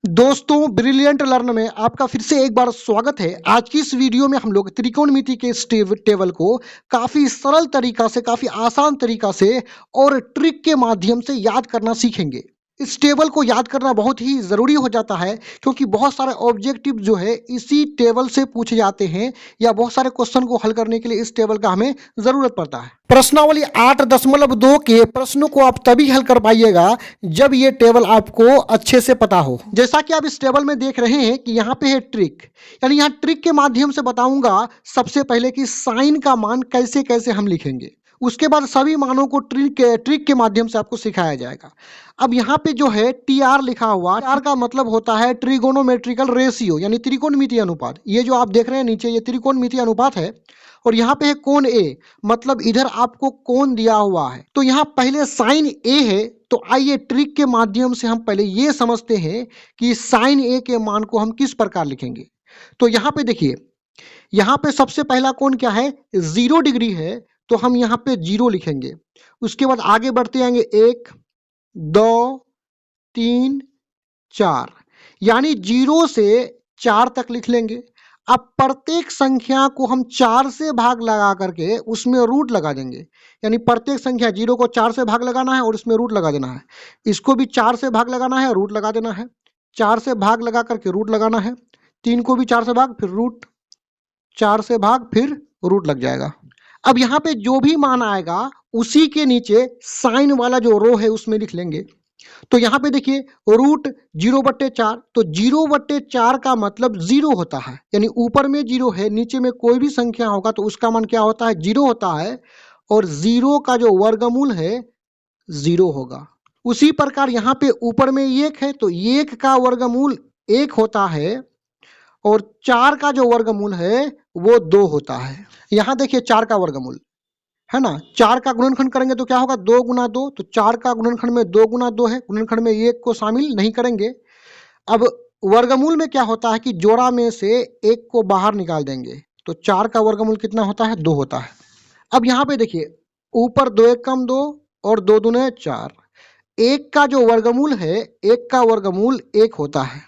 दोस्तों brilliant learn में आपका फिर से एक बार स्वागत है। आज की इस वीडियो में हम लोग त्रिकोणमिति के इस टेबल को काफ़ी सरल तरीका से, काफ़ी आसान तरीका से और ट्रिक के माध्यम से याद करना सीखेंगे। इस टेबल को याद करना बहुत ही ज़रूरी हो जाता है क्योंकि बहुत सारे ऑब्जेक्टिव जो है इसी टेबल से पूछे जाते हैं या बहुत सारे क्वेश्चन को हल करने के लिए इस टेबल का हमें ज़रूरत पड़ता है। प्रश्नावली 8.2 के प्रश्नों को आप तभी हल कर पाइएगा जब ये टेबल आपको अच्छे से पता हो। जैसा कि आप इस टेबल में देख रहे हैं कि यहाँ पे है ट्रिक, यानी यहाँ ट्रिक के माध्यम से बताऊंगा सबसे पहले कि साइन का मान कैसे कैसे हम लिखेंगे। उसके बाद सभी मानों को ट्रिक के माध्यम से आपको सिखाया जाएगा। अब यहाँ पे जो है TR लिखा हुआ, TR का मतलब होता है ट्रिगोनोमेट्रिकल रेशियो, यानी त्रिकोणमितीय अनुपात। ये जो आप देख रहे हैं नीचे, ये त्रिकोणमितीय अनुपात है। और यहाँ पे है कोण ए, मतलब इधर आपको कोण दिया हुआ है। तो यहाँ पहले साइन ए है, तो आइए ट्रिक के माध्यम से हम पहले ये समझते हैं कि साइन ए के मान को हम किस प्रकार लिखेंगे। तो यहाँ पे देखिए, यहाँ पे सबसे पहला कोण क्या है, 0 डिग्री है, तो हम यहाँ पे 0 लिखेंगे। उसके बाद आगे बढ़ते आएंगे 1 2 3 4, यानी 0 से 4 तक लिख लेंगे। अब प्रत्येक संख्या को हम 4 से भाग लगा करके उसमें रूट लगा देंगे, यानी प्रत्येक संख्या 0 को 4 से भाग लगाना है और इसमें रूट लगा देना है। इसको भी 4 से भाग लगाना है, रूट लगा देना है। 4 से भाग लगा करके रूट लगाना है। 3 को भी 4 से भाग, फिर रूट, 4 से भाग, फिर रूट लग जाएगा। अब यहाँ पे जो भी मान आएगा उसी के नीचे साइन वाला जो रो है उसमें लिख लेंगे। तो यहाँ पे देखिए रूट 0/4, तो 0/4 का मतलब 0 होता है, यानी ऊपर में 0 है, नीचे में कोई भी संख्या होगा तो उसका मान क्या होता है, 0 होता है। और 0 का जो वर्गमूल है 0 होगा। उसी प्रकार यहाँ पे ऊपर में 1 है, तो 1 का वर्गमूल 1 होता है और 4 का जो वर्गमूल है वो 2 होता है। यहाँ देखिए 4 का वर्गमूल है ना, 4 का गुणनखंड करेंगे तो क्या होगा, 2 गुना 2, तो 4 का गुणनखंड में 2 गुना 2 है, गुणनखंड में 1 को शामिल नहीं करेंगे। अब वर्गमूल में क्या होता है कि जोड़ा में से 1 को बाहर निकाल देंगे, तो 4 का वर्गमूल कितना होता है, 2 होता है। अब यहाँ पे देखिए ऊपर 2 1 कम 2 और 2 दूने 4, 1 का जो वर्गमूल है 1 का वर्गमूल 1 होता है।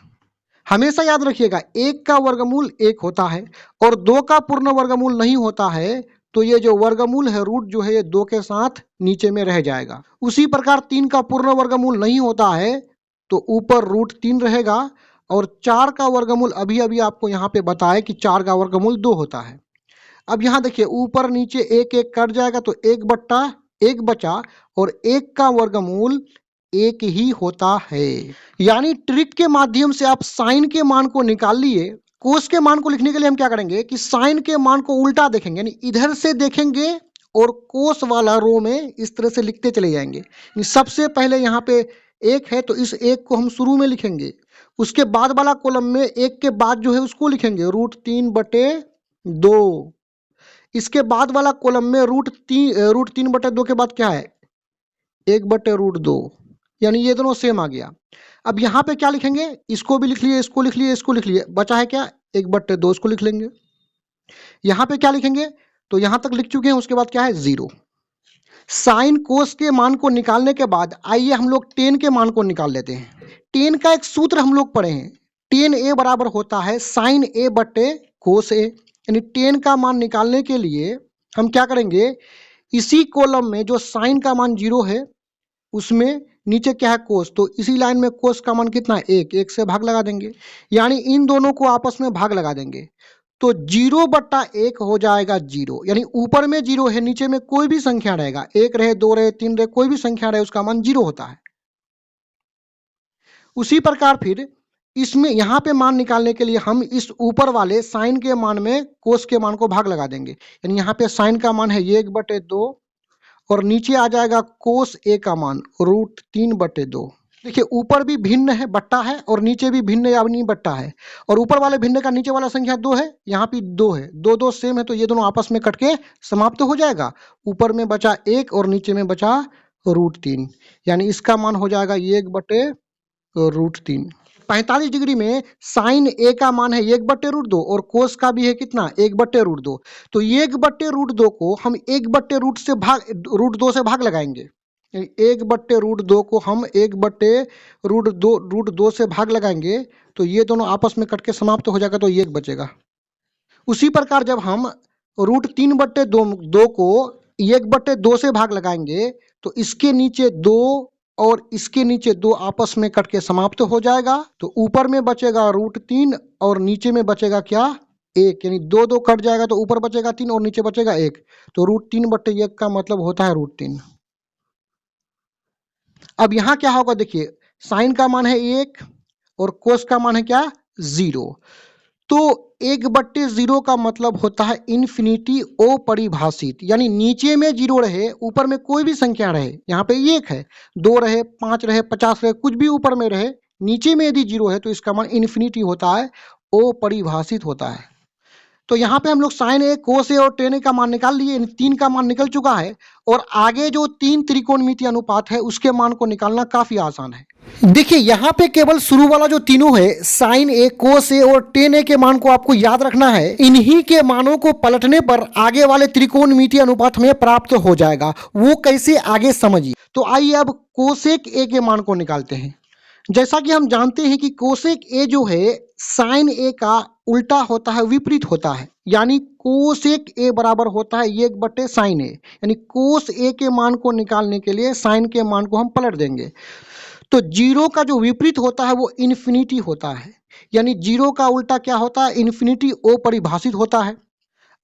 हमेशा याद रखिएगा 1 का वर्गमूल 1 होता है और 2 का पूर्ण वर्गमूल नहीं होता है, तो ये जो वर्गमूल है रूट जो है ये 2 के साथ नीचे में रह जाएगा। उसी प्रकार 3 का पूर्ण वर्गमूल नहीं होता है तो ऊपर रूट 3 रहेगा। और 4 का वर्गमूल अभी अभी आपको यहाँ पे बताया कि 4 का वर्गमूल 2 होता है। अब यहाँ देखिए ऊपर नीचे 1 1 कट जाएगा तो 1/1 बचा और 1 का वर्गमूल 1 ही होता है। यानी ट्रिक के माध्यम से आप साइन के मान को निकाल लिए। कोस के मान को लिखने के लिए हम क्या करेंगे कि साइन के मान को उल्टा देखेंगे, यानी इधर से देखेंगे और कोस वाला रो में इस तरह से लिखते चले जाएंगे। सबसे पहले यहाँ पे 1 है तो इस 1 को हम शुरू में लिखेंगे। उसके बाद वाला कॉलम में 1 के बाद जो है उसको लिखेंगे √3/2। इसके बाद वाला कॉलम में √3/2 के बाद क्या है, 1/√2, यानी ये दोनों सेम आ गया। अब यहाँ पे क्या लिखेंगे, इसको भी लिख लिए, इसको लिख लिए, इसको लिख लिए, बचा है क्या 1/2, इसको लिख लेंगे। यहाँ पे क्या लिखेंगे, तो यहाँ तक लिख चुके हैं। उसके बाद क्या है 0। साइन कोस के मान को निकालने के बाद आइए हम लोग टेन के मान को निकाल लेते हैं। टेन का एक सूत्र हम लोग पढ़े हैं, टेन ए बराबर होता है साइन ए बटे कोस ए। यानी टेन का मान निकालने के लिए हम क्या करेंगे, इसी कॉलम में जो साइन का मान 0 है उसमें नीचे क्या है कोस, तो इसी लाइन में कोस का मान कितना है 1, 1 से भाग लगा देंगे, यानी इन दोनों को आपस में भाग लगा देंगे। तो 0/1 हो जाएगा 0, यानी ऊपर में 0 है, नीचे में कोई भी संख्या रहेगा, 1 रहे 2 रहे 3 रहे, कोई भी संख्या रहे उसका मान 0 होता है। उसी प्रकार फिर इसमें यहाँ पे मान निकालने के लिए हम इस ऊपर वाले साइन के मान में कोस के मान को भाग लगा देंगे, यानी यहाँ पे साइन का मान है 1/2 और नीचे आ जाएगा कोस ए का मान √3/2। देखिए ऊपर भी भिन्न है, बट्टा है, और नीचे भी भिन्न यानी बट्टा है, और ऊपर वाले भिन्न का नीचे वाला संख्या 2 है, यहाँ भी 2 है, 2 2 सेम है, तो ये दोनों आपस में कट के समाप्त हो जाएगा। ऊपर में बचा 1 और नीचे में बचा √3, यानी इसका मान हो जाएगा 1/√3। 45 डिग्री में साइन ए का मान है 1/√2 और कोस का भी है कितना 1/√2। तो 1/√2 को हम 1/√2 से भाग लगाएंगे, 1/√2 को हम 1/√2 से भाग लगाएंगे तो ये दोनों आपस में कट के समाप्त हो जाएगा, तो ये 1 बचेगा। उसी प्रकार जब हम √3/2 को 1/2 से भाग लगाएंगे तो इसके नीचे 2 और इसके नीचे 2 आपस में कट के समाप्त हो जाएगा, तो ऊपर में बचेगा √3 और नीचे में बचेगा क्या, 1। यानी 2 कट जाएगा तो ऊपर बचेगा 3 और नीचे बचेगा 1, तो √3/1 का मतलब होता है √3। अब यहाँ क्या होगा देखिए, साइन का मान है 1 और कोस का मान है क्या, 0। तो 1/0 का मतलब होता है इन्फिनिटी अपरिभाषित, यानी नीचे में 0 रहे, ऊपर में कोई भी संख्या रहे, यहाँ पे 1 है, 2 रहे, 5 रहे, 50 रहे, कुछ भी ऊपर में रहे, नीचे में यदि 0 है तो इसका मान इन्फिनिटी होता है, अपरिभाषित होता है। तो यहाँ पे हम लोग साइन ए, कोस ए और टेन ए का मान निकाल लिए, 3 का मान निकल चुका है, और आगे जो 3 त्रिकोणमितीय अनुपात है उसके मान को निकालना काफी आसान है। देखिए यहाँ पे केवल शुरू वाला जो तीनों है, साइन ए, कोस ए और टेन ए के मान को आपको याद रखना है। इन्हीं के मानों को पलटने पर आगे वाले त्रिकोणमितीय अनुपात हमें प्राप्त हो जाएगा। वो कैसे, आगे समझिए। तो आइए अब कोसेक ए के मान को निकालते हैं। जैसा कि हम जानते हैं कि कोसेक ए जो है साइन ए का उल्टा होता है, विपरीत होता है, यानी कोसेक ए बराबर होता है 1/sin ए, यानी कोस ए के मान को निकालने के लिए साइन के मान को हम पलट देंगे। तो 0 का जो विपरीत होता है वो इन्फिनिटी होता है, यानी 0 का उल्टा क्या होता है, इन्फिनिटी, अपरिभाषित होता है।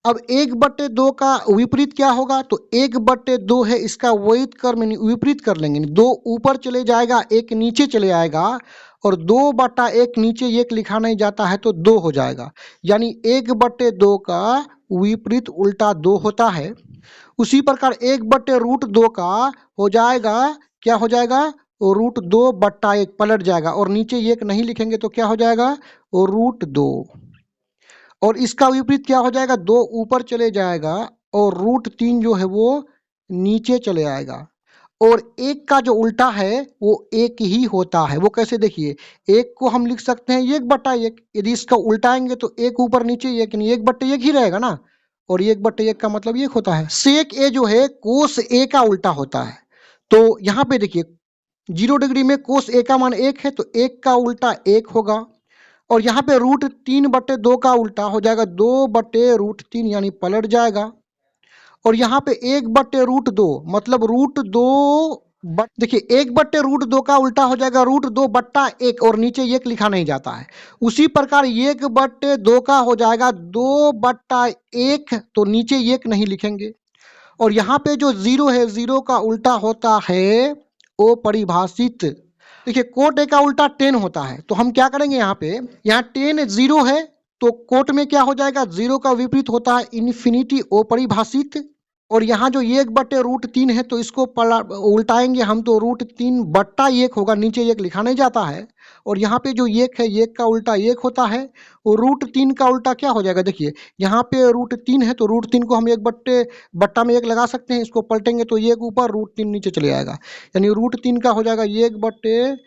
अब 1/2 का विपरीत क्या होगा, तो 1/2 है, इसका विपरीत कर लेंगे, 2 ऊपर चले जाएगा, 1 नीचे चले आएगा, और 2/1 नीचे 1 लिखा नहीं जाता है तो 2 हो जाएगा, यानी 1/2 का विपरीत उल्टा 2 होता है। उसी प्रकार 1/√2 का हो जाएगा, क्या हो जाएगा, √2/1 पलट जाएगा, और नीचे 1 नहीं लिखेंगे तो क्या हो जाएगा, √2। और इसका विपरीत क्या हो जाएगा, 2 ऊपर चले जाएगा और √3 जो है वो नीचे चले आएगा। और 1 का जो उल्टा है वो 1 ही होता है। वो कैसे, देखिए 1 को हम लिख सकते हैं 1/1, यदि इसका उल्टाएंगे तो 1 ऊपर नीचे 1, यानी 1/1 ही रहेगा ना, और 1/1 का मतलब 1 होता है। सेक ए जो है कोस ए का उल्टा होता है। तो यहाँ पे देखिए 0 डिग्री में कोस ए का मान 1 है, तो 1 का उल्टा 1 होगा, और यहाँ पे √3/2 का उल्टा हो जाएगा 2/√3, यानी पलट जाएगा। और यहाँ पे 1/√2 मतलब देखिए 1/√2 का उल्टा हो जाएगा √2/1, और नीचे 1 लिखा नहीं जाता है। उसी प्रकार 1/2 का हो जाएगा 2/1, तो नीचे 1 नहीं लिखेंगे। और यहाँ पे जो 0 है, 0 का उल्टा होता है अपरिभाषित। देखिए कोट ए का उल्टा 10 होता है, तो हम क्या करेंगे, यहाँ पे, यहाँ 10 0 है, तो कोट में क्या हो जाएगा, 0 का विपरीत होता है इन्फिनिटी, अपरिभाषित। और यहाँ जो 1/√3 है तो इसको उल्टाएंगे हम, तो √3/1 होगा, नीचे 1 लिखा नहीं जाता है। और यहाँ पे जो 1 है, 1 का उल्टा 1 होता है, और √3 का उल्टा क्या हो जाएगा, देखिए यहाँ पे √3 है, तो √3 को हम 1/बट्टा में 1 लगा सकते हैं, इसको पलटेंगे तो 1 ऊपर, √3 नीचे चले आएगा, यानी √3 का हो जाएगा 1/√3।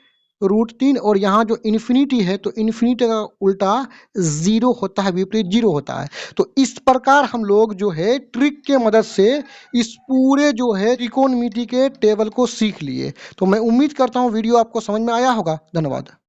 और यहाँ जो इन्फिनिटी है, तो इन्फिनिटी का उल्टा 0 होता है, विपरीत 0 होता है। तो इस प्रकार हम लोग जो है ट्रिक के मदद से इस पूरे जो है त्रिकोणमिति के टेबल को सीख लिए। तो मैं उम्मीद करता हूँ वीडियो आपको समझ में आया होगा। धन्यवाद।